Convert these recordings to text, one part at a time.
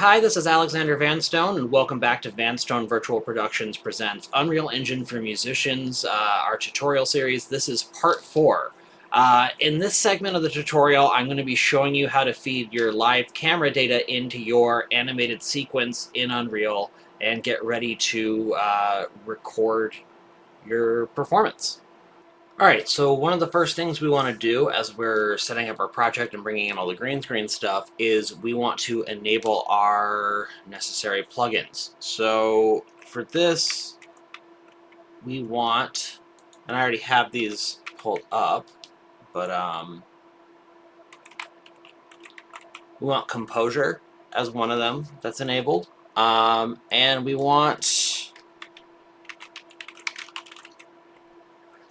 Hi, this is Alexander VanStone, and welcome back to VanStone Virtual Productions presents Unreal Engine for Musicians, our tutorial series. This is part 4. In this segment of the tutorial, I'm going to be showing you how to feed your live camera data into your animated sequence in Unreal and get ready to record your performance. Alright, so one of the first things we want to do as we're setting up our project and bringing in all the green screen stuff is we want to enable our necessary plugins. So for this, we want, and I already have these pulled up, but we want Composure as one of them that's enabled. And we want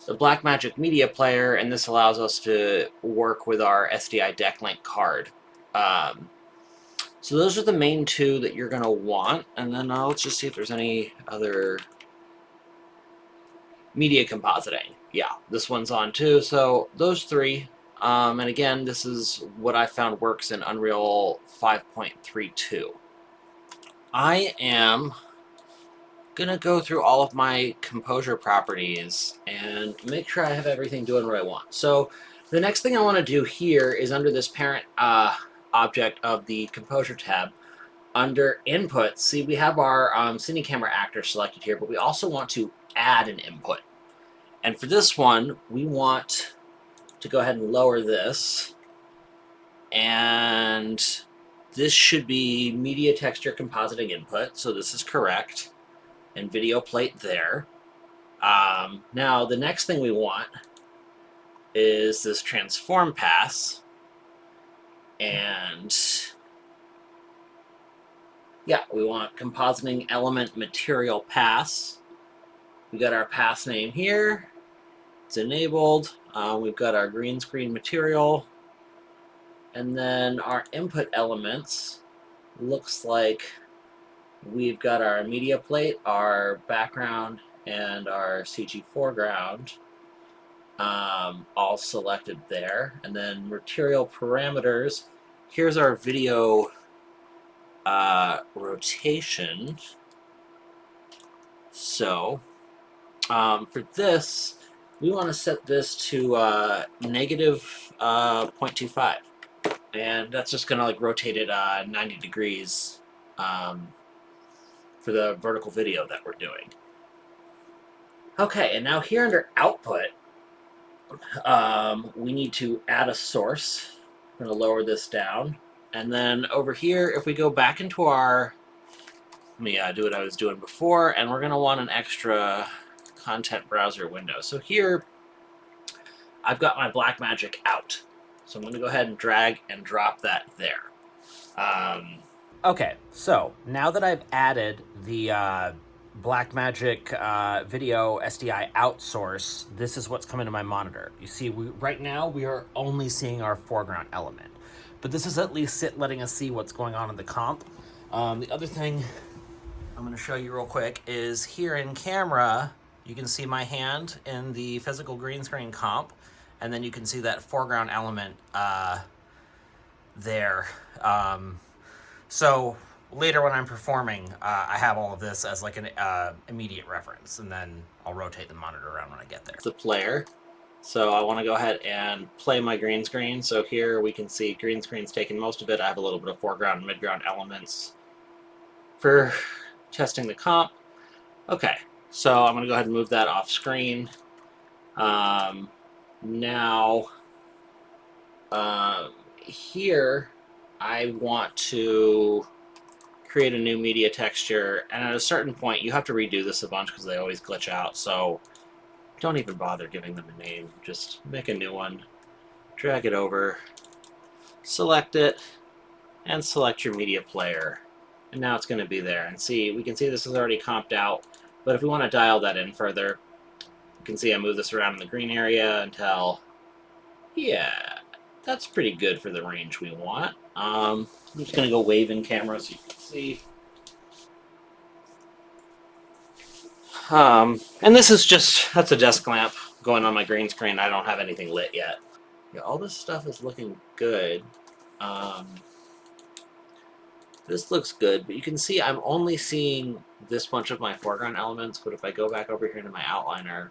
the Blackmagic Media Player, and this allows us to work with our SDI deck link card. So those are the main two that you're going to want, and then let's just see if there's any other media compositing. Yeah, this one's on too, so those three. And again, this is what I found works in Unreal 5.32. I am gonna go through all of my composure properties and make sure I have everything doing what I want. So the next thing I want to do here is under this parent object of the composure tab, under input, see we have our cine camera actor selected here, but we also want to add an input. And for this one, we want to go ahead and lower this, and this should be media texture compositing input, so this is correct. And video plate there. Now the next thing we want is this transform pass, and yeah, we want compositing element material pass. We got our pass name here, it's enabled. We've got our green screen material, and then our input elements looks like we've got our media plate, our background, and our CG foreground all selected there. And then material parameters, here's our video rotation. So for this, we want to set this to negative 0.25. And that's just going to like rotate it 90 degrees for the vertical video that we're doing. Okay, and now here under output, we need to add a source. I'm going to lower this down. And then over here, if we go back into our, let me do what I was doing before, and we're going to want an extra content browser window. So here, I've got my Blackmagic out. So I'm going to go ahead and drag and drop that there. Okay, so now that I've added the Blackmagic video SDI outsource, this is what's coming to my monitor. You see, right now we are only seeing our foreground element, but this is at least letting us see what's going on in the comp. The other thing I'm going to show you real quick is here in camera, you can see my hand in the physical green screen comp, and then you can see that foreground element there. So later when I'm performing, I have all of this as like an immediate reference, and then I'll rotate the monitor around when I get there. The player. So I want to go ahead and play my green screen. So here we can see green screen's taking most of it. I have a little bit of foreground and midground elements for testing the comp. Okay, so I'm going to go ahead and move that off screen. Now, here I want to create a new media texture, and at a certain point you have to redo this a bunch because they always glitch out, so don't even bother giving them a name. Just make a new one, drag it over, select it, and select your media player. And now it's going to be there. And see, we can see this is already comped out, but if we want to dial that in further, you can see I move this around in the green area until, yeah, that's pretty good for the range we want. I'm just going to go wave in camera so you can see. And this is just, that's a desk lamp going on my green screen. I don't have anything lit yet. Yeah, all this stuff is looking good. This looks good, but you can see I'm only seeing this bunch of my foreground elements, but if I go back over here to my outliner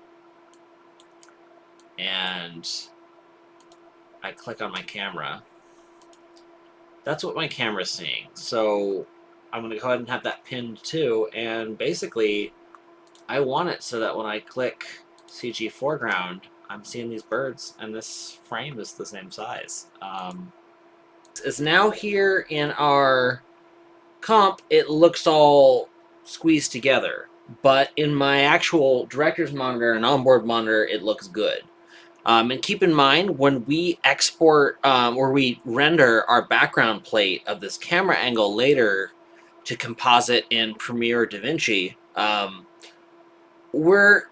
and I click on my camera, that's what my camera's seeing. So I'm going to go ahead and have that pinned too, and basically I want it so that when I click CG foreground, I'm seeing these birds, and this frame is the same size. Is now here in our comp, it looks all squeezed together, but in my actual director's monitor and onboard monitor, it looks good. And keep in mind, when we export or we render our background plate of this camera angle later to composite in Premiere or DaVinci, we're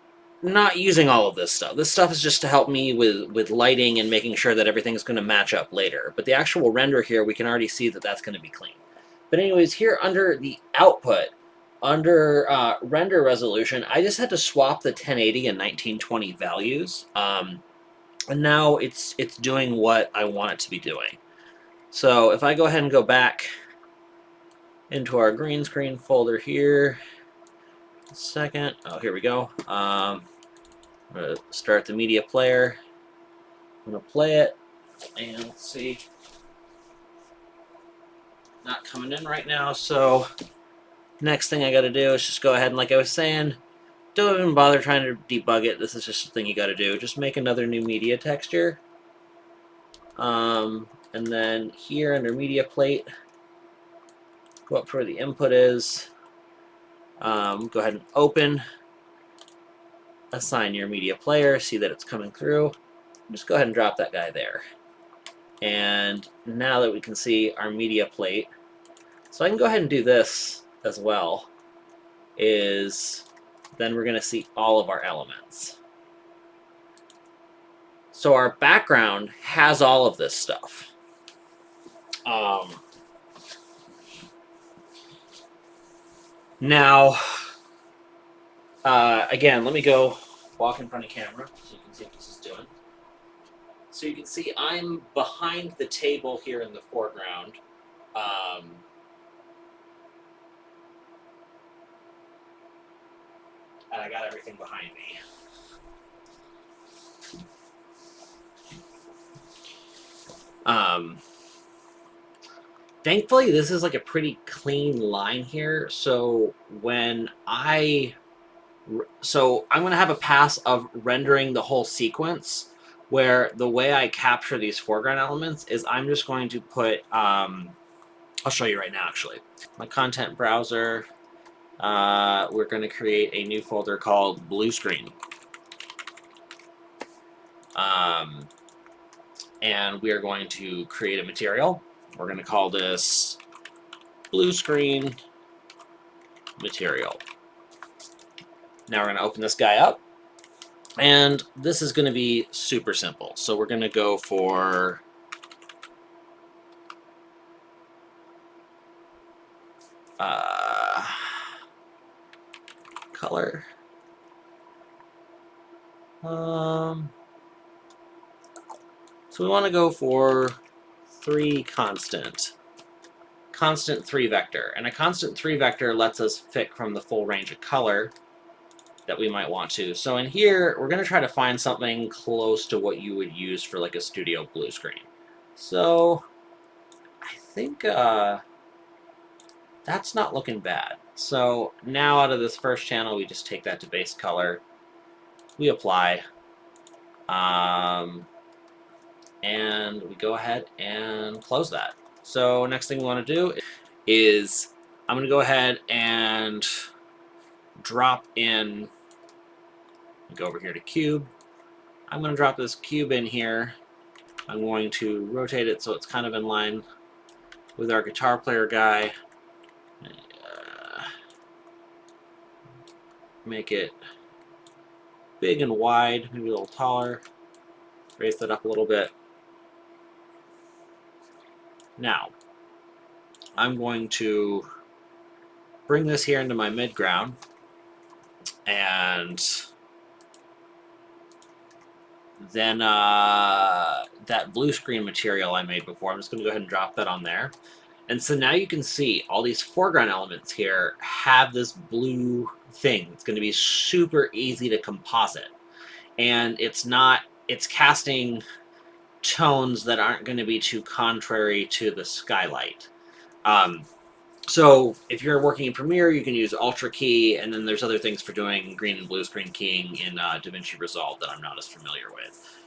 not using all of this stuff. This stuff is just to help me with lighting and making sure that everything's going to match up later. But the actual render here, we can already see that that's going to be clean. But anyways, here under the output, under render resolution, I just had to swap the 1080 and 1920 values. And now it's doing what I want it to be doing. So if I go ahead and go back into our green screen folder here, second, oh, here we go. I'm going to start the media player. I'm going to play it, and let's see. Not coming in right now, so next thing I got to do is just go ahead and, like I was saying, don't even bother trying to debug it. This is just a thing you got to do. Just make another new media texture. And then here under media plate, go up to where the input is. Go ahead and open. Assign your media player. See that it's coming through. Just go ahead and drop that guy there. And now that we can see our media plate, so I can go ahead and do this as well, is then we're going to see all of our elements. So our background has all of this stuff. Now, again, let me go walk in front of camera so you can see what this is doing. So you can see I'm behind the table here in the foreground. And I got everything behind me. Thankfully, this is like a pretty clean line here. So when I'm going to have a pass of rendering the whole sequence, where the way I capture these foreground elements is I'm just going to put, I'll show you right now actually. My content browser, we're going to create a new folder called Bluescreen. And we are going to create a material. We're going to call this Bluescreen material. Now we're going to open this guy up. And this is going to be super simple. So we're going to go for color. So we want to go for 3 constant 3 vector. And a constant 3 vector lets us pick from the full range of color that we might want to. So in here, we're going to try to find something close to what you would use for like a studio blue screen. So I think that's not looking bad. So now out of this first channel, we just take that to base color. We apply. And we go ahead and close that. So next thing we want to do is I'm going to go ahead and drop in, go over here to cube. I'm going to drop this cube in here. I'm going to rotate it so it's kind of in line with our guitar player guy. Make it big and wide, maybe a little taller. Raise that up a little bit. Now, I'm going to bring this here into my midground, and then that blue screen material I made before, I'm just going to go ahead and drop that on there. And so now you can see all these foreground elements here have this blue thing. It's going to be super easy to composite. And it's casting tones that aren't going to be too contrary to the skylight. So if you're working in Premiere, you can use Ultra Key, and then there's other things for doing green and blue screen keying in DaVinci Resolve that I'm not as familiar with.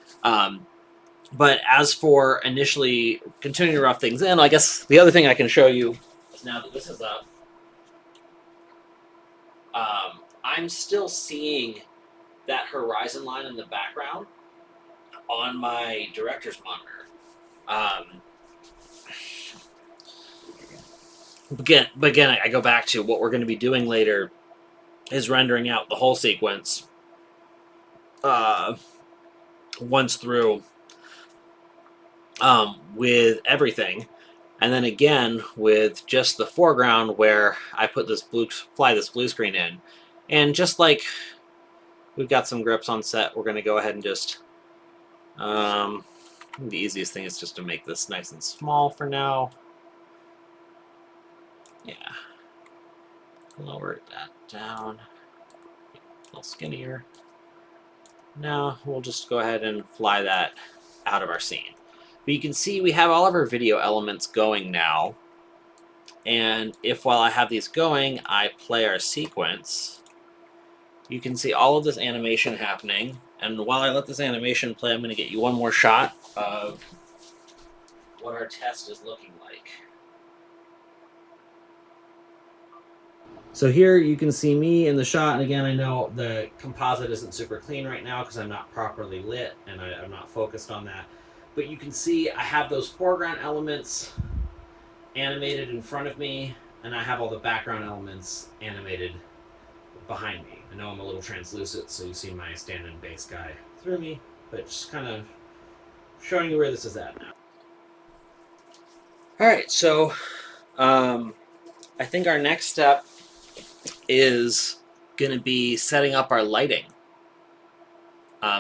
But as for initially continuing to rough things in, I guess the other thing I can show you is now that this is up, I'm still seeing that horizon line in the background on my director's monitor. But again, I go back to what we're going to be doing later is rendering out the whole sequence once through with everything, and then again with just the foreground where I put this fly this blue screen in, and just like we've got some grips on set, we're going to go ahead and just the easiest thing is just to make this nice and small for now. Yeah, lower that down, a little skinnier. Now we'll just go ahead and fly that out of our scene. But you can see we have all of our video elements going now. And if while I have these going, I play our sequence, you can see all of this animation happening. And while I let this animation play, I'm going to get you one more shot of what our test is looking like. So here you can see me in the shot, and again, I know the composite isn't super clean right now because I'm not properly lit and I'm not focused on that. But you can see I have those foreground elements animated in front of me, and I have all the background elements animated behind me. I know I'm a little translucent, so you see my stand-in bass guy through me, but just kind of showing you where this is at now. All right, so I think our next step is going to be setting up our lighting.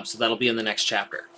So that'll be in the next chapter.